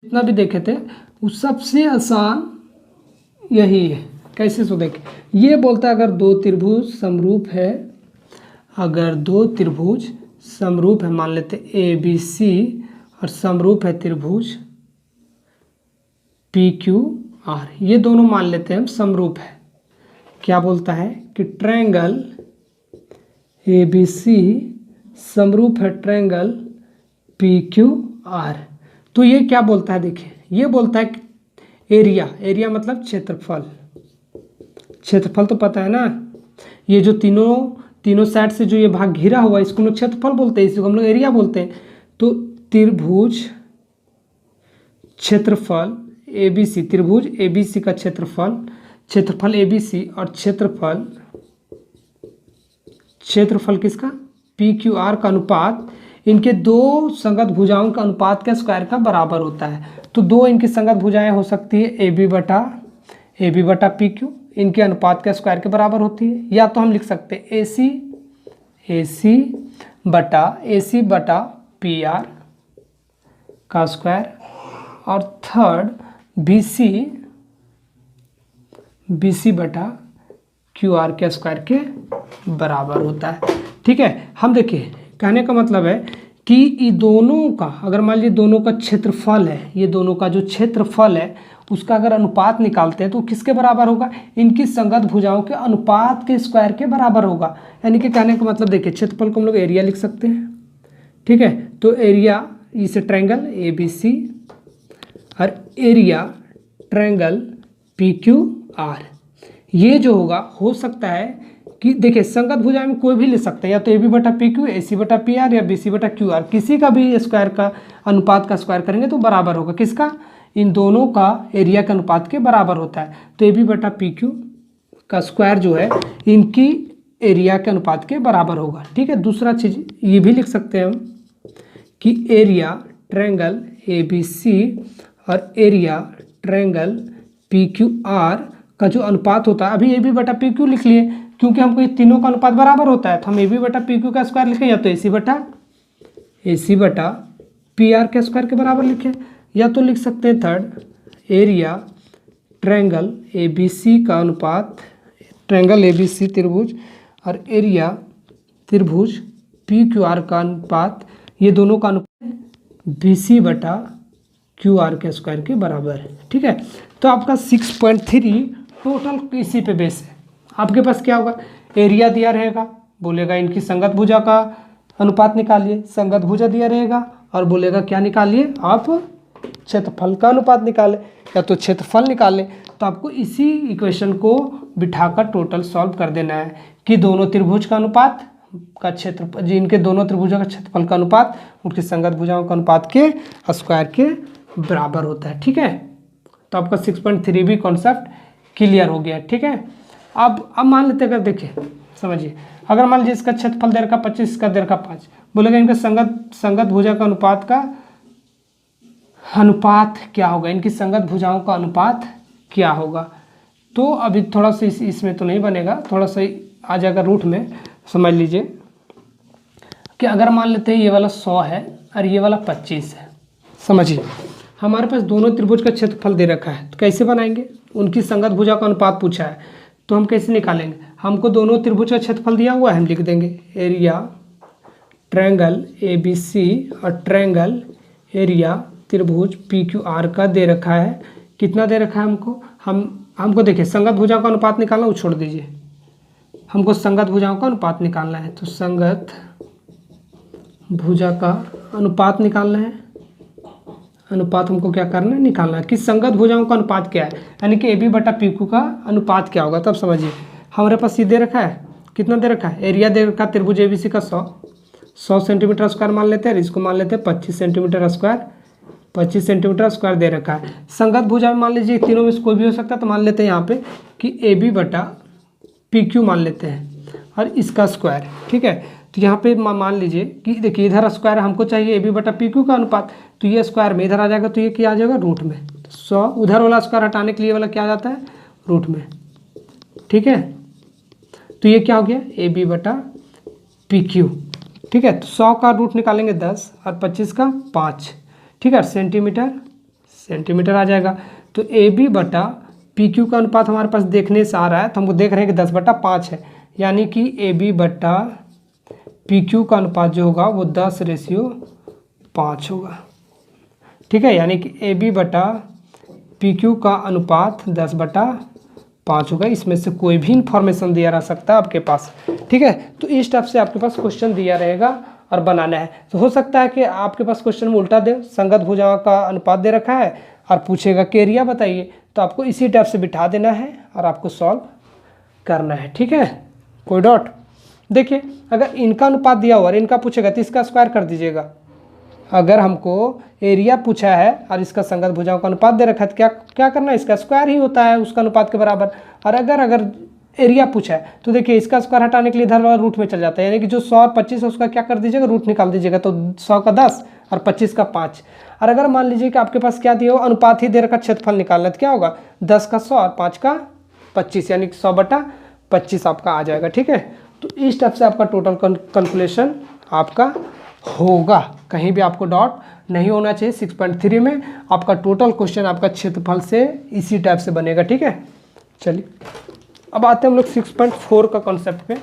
जितना भी देखे थे वो सबसे आसान यही है। कैसे सो देखे, ये बोलता है अगर दो त्रिभुज समरूप है, अगर दो त्रिभुज समरूप है, मान लेते ए बी सी और समरूप है त्रिभुज पी क्यू आर, ये दोनों मान लेते हैं हम समरूप है। क्या बोलता है कि ट्रायंगल ए बी सी समरूप है ट्रायंगल पी क्यू आर। तो ये क्या बोलता है, देखिए ये बोलता है कि एरिया, एरिया मतलब क्षेत्रफल, क्षेत्रफल तो पता है ना, ये जो तीनों साइड से जो ये भाग घिरा हुआ है इसको हम लोग क्षेत्रफल बोलते हैं, इसको हम लोग एरिया बोलते हैं। तो त्रिभुज क्षेत्रफल ABC, त्रिभुज ABC का क्षेत्रफल ABC और क्षेत्रफल किसका PQR का अनुपात, इनके दो संगत भुजाओं का अनुपात के स्क्वायर का बराबर होता है। तो दो इनकी संगत भुजाएं हो सकती है AB बटा PQ, इनके अनुपात के स्क्वायर के बराबर होती है। या तो हम लिख सकते हैं AC बटा PR का स्क्वायर और थर्ड BC बटा QR के स्क्वायर के बराबर होता है। ठीक है, हम देखिए कहने का मतलब है कि ये दोनों का, अगर मान लीजिए दोनों का क्षेत्रफल है, ये दोनों का जो क्षेत्रफल है उसका अगर अनुपात निकालते हैं तो किसके बराबर होगा, इनकी संगत भुजाओं के अनुपात के स्क्वायर के बराबर होगा। यानी कि कहने का मतलब देखिए क्षेत्रफल को हम लोग एरिया लिख सकते हैं। ठीक है, तो एरिया इस ट्रायंगल ABC और एरिया ट्रायंगल PQR, ये जो होगा हो सकता है कि देखिए संगत भुजा में कोई भी ले सकते हैं, या तो AB बटा PQ, AC बटा PR या BC बटा QR, किसी का भी स्क्वायर का अनुपात का स्क्वायर करेंगे तो बराबर होगा किसका, इन दोनों का एरिया के अनुपात के बराबर होता है। तो AB बटा PQ का स्क्वायर जो है इनकी एरिया के अनुपात के बराबर होगा। ठीक है, दूसरा चीज़ ये भी लिख सकते हैं हम कि एरिया ट्रायंगल ABC और एरिया ट्रायंगल PQR का जो अनुपात होता है, अभी AB बटा PQ लिख लिए क्योंकि हमको ये तीनों का अनुपात बराबर होता है, तो हम AB बटा PQ का स्क्वायर लिखें, या तो AC बटा PR के स्क्वायर के बराबर लिखें, या तो लिख सकते हैं थर्ड एरिया ट्रायंगल ABC का अनुपात, ट्रायंगल ABC त्रिभुज और एरिया त्रिभुज PQR का अनुपात, ये दोनों का अनुपात BC बटा QR के स्क्वायर के बराबर है। ठीक है, तो आपका 6.3 टोटल इसी पे बेस है। आपके पास क्या होगा, एरिया दिया रहेगा, बोलेगा इनकी संगत भुजा का अनुपात निकालिए, संगत भुजा दिया रहेगा और बोलेगा क्या निकालिए आप, क्षेत्रफल का अनुपात निकालें या तो क्षेत्रफल निकालें। तो आपको इसी इक्वेशन को बिठाकर टोटल सॉल्व कर देना है कि दोनों त्रिभुज का अनुपात का क्षेत्र, जिनके दोनों त्रिभुजों का क्षेत्रफल का अनुपात उनकी संगत भुजाओं का अनुपात के स्क्वायर के बराबर होता है। ठीक है, तो आपका 6.3 भी कॉन्सेप्ट क्लियर हो गया। ठीक है, अब मान लेते अगर देखिए समझिए, अगर मान लीजिए इसका क्षेत्रफल दे रखा 25, इसका दे रखा 5, बोलेगा इनका संगत भुजा का अनुपात क्या होगा, इनकी संगत भुजाओं का अनुपात क्या होगा। तो अभी थोड़ा सा इसमें तो नहीं बनेगा, थोड़ा सा आ जाएगा रूट में। समझ लीजिए कि अगर मान लेते हैं ये वाला 100 है और ये वाला 25 है, समझिए हमारे पास दोनों त्रिभुज का क्षेत्रफल दे रखा है, तो कैसे बनाएंगे, उनकी संगत भुजा का अनुपात पूछा है तो हम कैसे निकालेंगे, हमको दोनों त्रिभुज का क्षेत्रफल दिया हुआ है, हम लिख देंगे एरिया ट्रायंगल ABC और ट्रायंगल एरिया त्रिभुज PQR का दे रखा है। कितना दे रखा है हमको देखिए संगत भुजाओं का अनुपात निकालना, वो छोड़ दीजिए, हमको संगत भुजाओं का अनुपात निकालना है। तो संगत भुजा का अनुपात निकालना है, अनुपात हमको क्या करना है, निकालना है कि संगत भुजाओं का अनुपात क्या है, यानी कि AB बटा PQ का अनुपात क्या होगा। तब समझिए हमारे पास ये दे रखा है, कितना दे रखा है, एरिया दे रखा है त्रिभुज ABC का 100 सेंटीमीटर स्क्वायर मान लेते हैं, इसको मान लेते हैं 25 सेंटीमीटर स्क्वायर, 25 सेंटीमीटर स्क्वायर दे रखा है। संगत भुजा में मान लीजिए तीनों में से कोई भी हो सकता है, तो मान लेते हैं यहाँ पे कि AB बटा PQ मान लेते हैं और इसका स्क्वायर। ठीक है, तो यहाँ पे मान लीजिए कि देखिए इधर स्क्वायर हमको चाहिए AB बटा PQ का अनुपात, तो ये स्क्वायर में इधर आ जाएगा, तो ये क्या आ जाएगा रूट में, तो 100 उधर वाला स्क्वायर हटाने के लिए वाला क्या आ जाता है रूट में। ठीक है, तो ये क्या हो गया AB बटा PQ। ठीक है, तो 100 का रूट निकालेंगे 10 और 25 का 5। ठीक है, सेंटीमीटर सेंटीमीटर आ जाएगा। तो ए बी बटा पी क्यू का अनुपात हमारे पास देखने से आ रहा है, तो हमको देख रहे हैं कि 10/5 है, यानी कि ए बी बटा पी क्यू का अनुपात जो होगा वो 10:5 होगा। ठीक है, यानी कि ए बी बटा पी क्यू का अनुपात 10/5 होगा। इसमें से कोई भी इंफॉर्मेशन दिया रह सकता है आपके पास। ठीक है, तो इस टाइप से आपके पास क्वेश्चन दिया रहेगा और बनाना है। तो हो सकता है कि आपके पास क्वेश्चन में उल्टा दे, संगत भुजाओं का अनुपात दे रखा है और पूछेगा कि एरिया बताइए, तो आपको इसी टाइप से बिठा देना है और आपको सॉल्व करना है। ठीक है, कोई डाउट? देखिए, अगर इनका अनुपात दिया हुआ और इनका पूछेगा तो इसका स्क्वायर कर दीजिएगा। अगर हमको एरिया पूछा है और इसका संगत भुजाओं का अनुपात दे रखा है तो क्या क्या करना है, इसका स्क्वायर ही होता है उसका अनुपात के बराबर। और अगर एरिया पूछा है तो देखिए इसका स्क्वायर हटाने के लिए इधर वाला रूट में चल जाता है, यानी कि जो 100 और 25 है उसका क्या कर दीजिएगा, रूट निकाल दीजिएगा। तो 100 का 10 और 25 का 5। और अगर मान लीजिए कि आपके पास क्या दिया हो, अनुपात ही दे रखा, क्षेत्रफल निकालना, तो क्या होगा 10 का 100 और 5 का 25, यानी कि 100/25 आपका आ जाएगा। ठीक है, तो इस टाइप से आपका टोटल कैलकुलेशन आपका होगा। कहीं भी आपको डाउट नहीं होना चाहिए। 6.3 में आपका टोटल क्वेश्चन आपका क्षेत्रफल से इसी टाइप से बनेगा। ठीक है, चलिए अब आते हैं हम लोग 6.4 का कॉन्सेप्ट पे।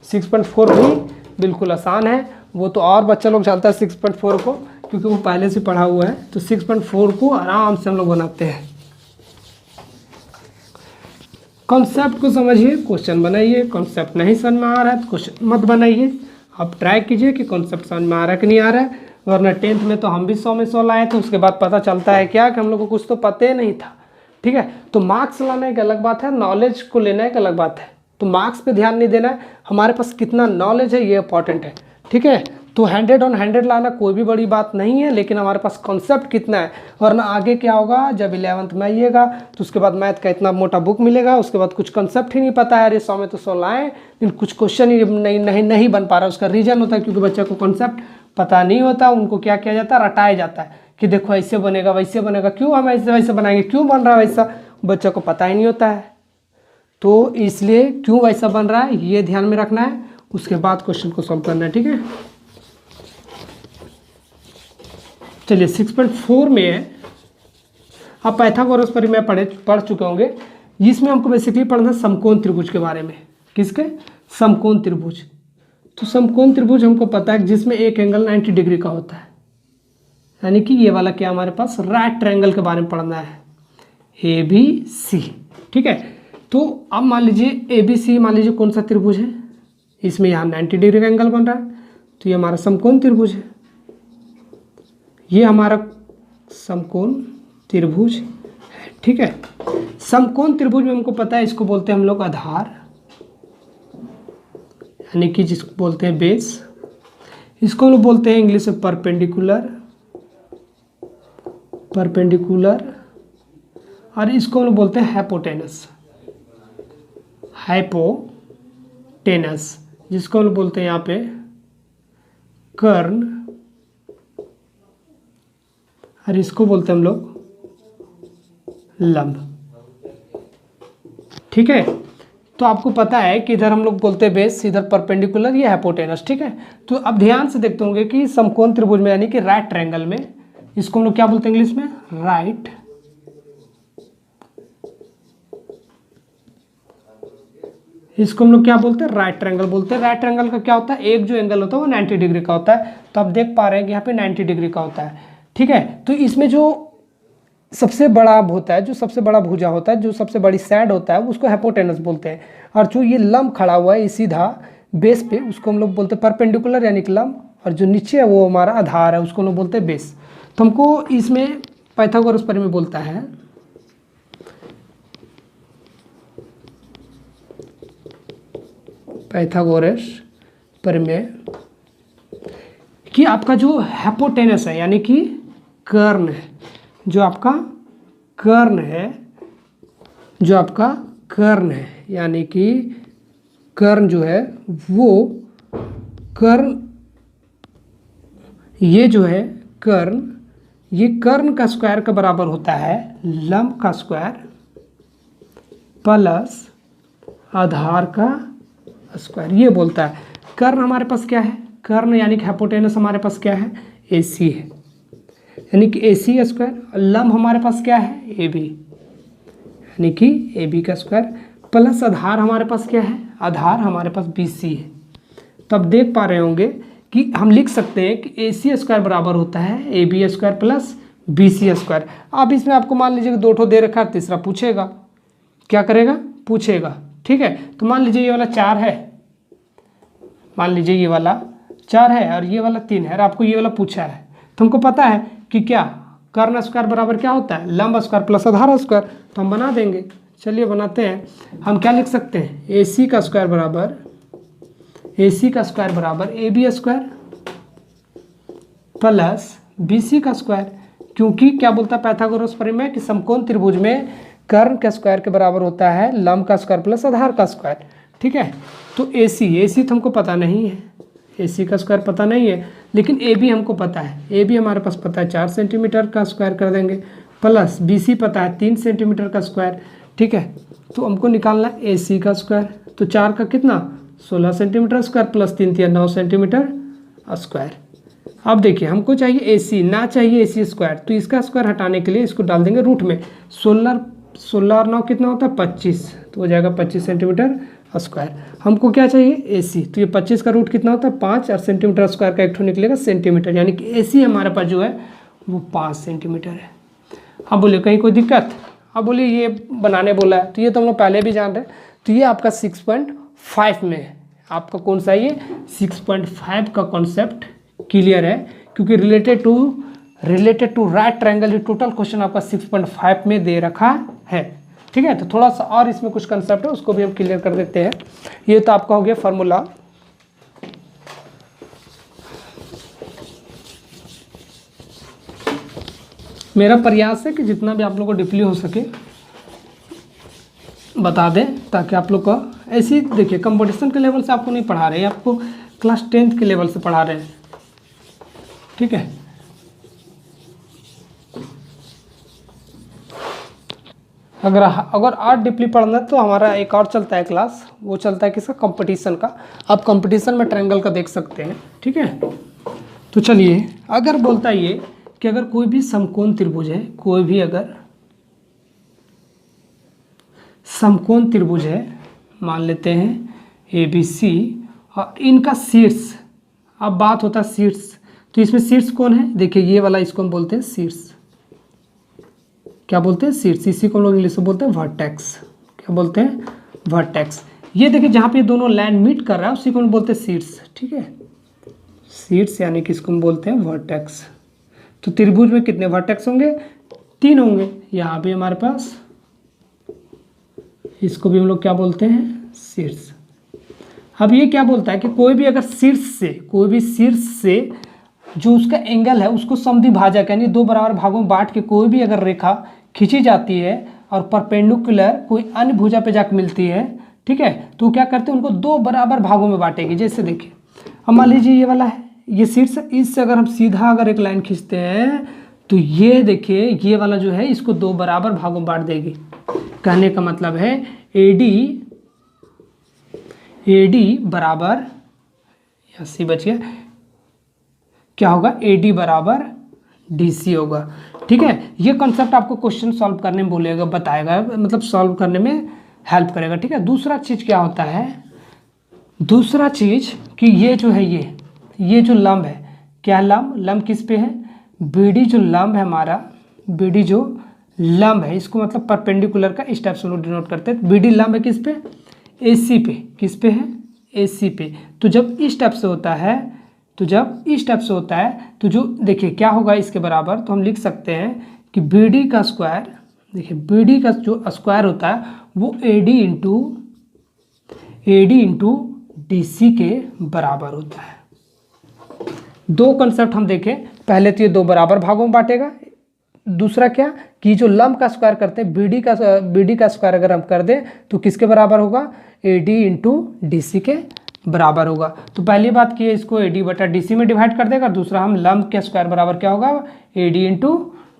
6.4 भी बिल्कुल आसान है, वो तो और बच्चा लोग जानता है 6.4 को, क्योंकि वो पहले से पढ़ा हुआ है। तो 6.4 को आराम से हम लोग बनाते हैं। कॉन्सेप्ट को समझिए, क्वेश्चन बनाइए। कॉन्सेप्ट नहीं समझ में आ रहा है तो क्वेश्चन मत बनाइए, आप ट्राई कीजिए कि कॉन्सेप्ट समझ में आ रहा है कि नहीं आ रहा है। वरना 10th में तो हम भी 100 में 100 लाए थे, उसके बाद पता चलता है क्या कि हम लोग को कुछ तो पता ही नहीं था। ठीक है, तो मार्क्स लाना एक अलग बात है, नॉलेज को लेना एक अलग बात है। तो मार्क्स पे ध्यान नहीं देना है, हमारे पास कितना नॉलेज है ये इंपॉर्टेंट है। ठीक है, तो 100 on 100 लाना कोई भी बड़ी बात नहीं है, लेकिन हमारे पास कॉन्सेप्ट कितना है। वरना आगे क्या होगा, जब 11th में आइएगा तो उसके बाद मैथ का इतना मोटा बुक मिलेगा, उसके बाद कुछ कॉन्सेप्ट ही नहीं पता है। अरे 100 में तो 100 लाएँ, लेकिन कुछ क्वेश्चन ही नहीं बन पा रहा। उसका रीजन होता है क्योंकि बच्चे को कॉन्सेप्ट पता नहीं होता। उनको क्या किया जाता है, रटाया जाता है कि देखो ऐसे बनेगा वैसे बनेगा, क्यों हम ऐसे वैसे बनाएंगे, क्यों बन रहा है वैसा, बच्चों को पता ही नहीं होता है। तो इसलिए क्यों वैसा बन रहा है ये ध्यान में रखना है, उसके बाद क्वेश्चन को सॉल्व करना है। ठीक है, चलिए 6.4 में है, आप पाइथागोरस पर मैं पढ़ चुके होंगे। इसमें हमको बेसिकली पढ़ना समकोण त्रिभुज के बारे में। किसके? समकोण त्रिभुज। तो समकोण त्रिभुज हमको पता है जिसमें एक एंगल 90 डिग्री का होता है, यानी कि ये वाला क्या हमारे पास राइट ट्रायंगल के बारे में पढ़ना है, ABC। ठीक है, तो अब मान लीजिए ABC, मान लीजिए कौन सा त्रिभुज है, इसमें यहाँ 90 डिग्री का एंगल बन रहा है, तो ये हमारा समकोण त्रिभुज है। ये हमारा समकोण त्रिभुज है। ठीक है, समकोण त्रिभुज में हमको पता है इसको बोलते हैं हम लोग आधार, यानी कि जिसको बोलते हैं बेस। इसको हम लोग बोलते हैं इंग्लिश में परपेंडिकुलर, और इसको हम लोग बोलते हैं हाइपोटेनस, जिसको हम लोग बोलते हैं यहाँ पे कर्ण, और इसको बोलते हैं हम लोग लंब। ठीक है, तो आपको पता है कि इधर हम लोग बोलते हैं बेस, इधर परपेंडिकुलर, ये हाइपोटेनस। ठीक है, तो अब ध्यान से देखते होंगे कि समकोण त्रिभुज में यानी कि राइट ट्रायंगल में, इसको हम लोग क्या बोलते हैं इंग्लिश में, राइट इसको हम लोग क्या बोलते हैं, राइट ट्रायंगल बोलते हैं। राइट ट्रायंगल का क्या होता है, एक जो एंगल होता है वो 90 डिग्री का होता है। तो आप देख पा रहे हैं कि यहाँ पे 90 डिग्री का होता है। ठीक है, तो इसमें जो सबसे बड़ा होता है, जो सबसे बड़ा भुजा होता है, जो सबसे बड़ी साइड होता है, उसको हाइपोटेनस बोलते हैं। और जो ये लंब खड़ा हुआ है सीधा बेस पे, उसको हम लोग बोलते हैं परपेंडिकुलर यानी कि लंब, और जो नीचे है वो हमारा आधार है, उसको हम लोग बोलते हैं बेस। तो हमको इसमें पाइथागोरस प्रमेय बोलता है पाइथागोरस प्रमेय कि आपका जो हाइपोटेनस है यानी कि कर्ण है, जो आपका कर्ण है, यानी कि कर्ण जो है वो कर्ण, ये जो है कर्ण, ये कर्ण का स्क्वायर का बराबर होता है लंब का स्क्वायर प्लस आधार का स्क्वायर। ये बोलता है कर्ण हमारे पास क्या है, कर्ण यानी कि हाइपोटेनस हमारे पास क्या है, AC है। यानी कि AC स्क्वायर, लंब हमारे पास क्या है AB, यानी कि AB का स्क्वायर प्लस आधार हमारे पास क्या है, आधार हमारे पास BC है। तो अब देख पा रहे होंगे कि हम लिख सकते हैं कि AC स्क्वायर बराबर होता है AB square plus BC square. अब इसमें आपको मान लीजिए कि 2 ठो दे रखा है, तीसरा पूछेगा, क्या करेगा, पूछेगा। ठीक है, तो मान लीजिए ये वाला 4 है, मान लीजिए ये वाला 4 है और ये वाला 3 है और आपको ये वाला पूछा है, तो हमको पता है कि क्या कर्ण स्क्वायर बराबर क्या होता है, लंब स्क्वायर प्लस आधार स्क्वायर। तो हम बना देंगे, चलिए बनाते हैं। हम क्या लिख सकते हैं, AC का स्क्वायर बराबर AB स्क्वायर प्लस BC का स्क्वायर, क्योंकि क्या बोलता है पाइथागोरस प्रमेय कि समकोण त्रिभुज में कर्ण के स्क्वायर के बराबर होता है लंब का स्क्वायर प्लस आधार का स्क्वायर। ठीक है, तो AC तो हमको पता नहीं है, AC का स्क्वायर पता नहीं है, लेकिन AB हमको पता है, AB हमारे पास पता है 4 सेंटीमीटर का स्क्वायर कर देंगे, प्लस BC पता है 3 सेंटीमीटर का स्क्वायर। ठीक है, तो हमको निकालना है AC का स्क्वायर, तो 4 का कितना 16 centimetre square plus 3 3 9 centimetre square. अब देखिए हमको चाहिए AC, ना चाहिए AC स्क्वायर, तो इसका स्क्वायर हटाने के लिए इसको डाल देंगे रूट में। 16 और 9 कितना होता है 25, तो हो जाएगा 25 सेंटीमीटर स्क्वायर। हमको क्या चाहिए AC, तो ये 25 का रूट कितना होता है 5 और सेंटीमीटर स्क्वायर का एक ठो निकलेगा सेंटीमीटर, यानी कि AC हमारे पास जो है वो 5 सेंटीमीटर है। अब बोलिए कहीं कोई दिक्कत, अब बोलिए ये बनाने बोला है, तो ये तो हम लोग पहले भी जान रहे हैं, तो ये आपका 6.5 में है, आपका कौन सा ये 6.5 का कॉन्सेप्ट क्लियर है, क्योंकि related to right triangle total question आपका 6.5 में दे रखा है। ठीक है, तो थोड़ा सा और इसमें कुछ कंसेप्ट है उसको भी हम क्लियर कर देते हैं। ये तो आपका हो गया फार्मूला। मेरा प्रयास है कि जितना भी आप लोगों को डीपली हो सके बता दें, ताकि आप लोग को ऐसी देखिए कंपटीशन के लेवल से आपको नहीं पढ़ा रहे हैं, आपको क्लास 10th के लेवल से पढ़ा रहे हैं। ठीक है, अगर और डीपली पढ़ना है तो हमारा एक और चलता है क्लास, वो चलता है किसका, कंपटीशन का। आप कंपटीशन में ट्रायंगल का देख सकते हैं। ठीक है, तो चलिए अगर बोलता है ये कि अगर कोई भी समकोण त्रिभुज है, कोई भी अगर समकोण त्रिभुज है, मान लेते हैं ABC और इनका शीर्ष, अब बात होता है शीर्ष, तो इसमें शीर्ष कौन है, देखिए ये वाला, इसको हम बोलते हैं शीर्ष। क्या बोलते हैं, शीर्ष। इसी को हम लोग इंग्लिश में बोलते हैं वर्टेक्स। क्या बोलते हैं, वर्टेक्स। ये देखिए जहाँ पे दोनों लाइन मीट कर रहा है उसी को हम बोलते हैं शीर्ष। ठीक है, शीर्ष यानी कि इसको हम बोलते हैं वर्टेक्स। तो त्रिभुज में कितने वर्टेक्स होंगे, 3 होंगे। यहाँ पे हमारे पास, इसको भी हम लोग क्या बोलते हैं, शीर्ष। अब ये क्या बोलता है कि कोई भी अगर शीर्ष से जो उसका एंगल है उसको समद्विभाजक यानी 2 बराबर भागों में बांट के कोई भी अगर रेखा खींची जाती है और परपेंडिकुलर कोई अन्य भुजा पे जाकर मिलती है, ठीक है, तो क्या करते हैं, उनको 2 बराबर भागों में बांटेगी। जैसे देखिए अब मान लीजिए ये वाला है, ये शीर्ष, इससे अगर हम सीधा अगर एक लाइन खींचते हैं तो ये देखिए ये वाला जो है इसको 2 बराबर भागों में बांट देगी। कहने का मतलब है AD बराबर, या सी बच गया, क्या होगा, AD बराबर DC होगा। ठीक है, ये कॉन्सेप्ट आपको क्वेश्चन सॉल्व करने में बोलेगा, बताएगा, मतलब सॉल्व करने में हेल्प करेगा। ठीक है, दूसरा चीज़ क्या होता है, दूसरा चीज़ कि ये जो है ये जो लंब है, क्या लंब किस पे है, BD जो लंब है हमारा, BD जो लंब है, इसको मतलब परपेंडिकुलर का इस टाइप से लोग डिनोट करते हैं। BD लंब है किस पे, AC पे। किस पे है, AC पे। तो जब इस टाइप से होता है, तो जो देखिए क्या होगा इसके बराबर, तो हम लिख सकते हैं कि BD का स्क्वायर, देखिए BD का जो स्क्वायर होता है वो AD इंटू DC के बराबर होता है। 2 कंसेप्ट हम देखें, पहले तो ये 2 बराबर भागों में बांटेगा, दूसरा क्या कि जो लंब का स्क्वायर करते हैं BD का स्क्वायर अगर हम कर दें तो किसके बराबर होगा, AD इंटू DC के बराबर होगा। तो पहली बात की है, इसको AD बटा DC में डिवाइड कर देगा, दूसरा हम लंब के स्क्वायर बराबर क्या होगा, AD इंटू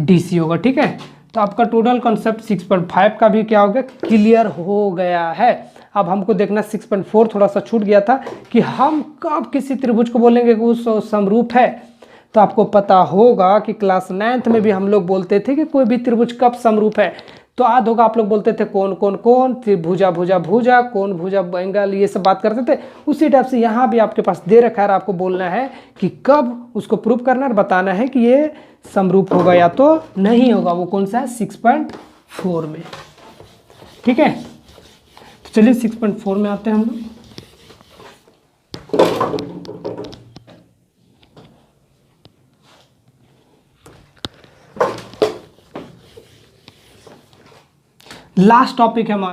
DC होगा। ठीक है, तो आपका टोटल कॉन्सेप्ट 6.5 का भी क्या हो गया, क्लियर हो गया है। अब हमको देखना 6.4 थोड़ा सा छूट गया था कि हम कब किसी त्रिभुज को बोलेंगे कि वो समरूप है। तो आपको पता होगा कि क्लास 9th में भी हम लोग बोलते थे कि कोई भी त्रिभुज कब समरूप है, तो याद होगा आप लोग बोलते थे कौन कौन कौन, त्रिभुजा भुजा भुजा, कौन भुजा एंगल, ये सब बात करते थे। उसी टाइप से यहाँ भी आपके पास दे रखा है, आपको बोलना है कि कब उसको प्रूव करना है, बताना है कि ये समरूप होगा या तो नहीं होगा। वो कौन सा है? 6.4 में। ठीक है, तो चलिए 6.4 में आते हैं हम लोग। लास्ट टॉपिक है हमारा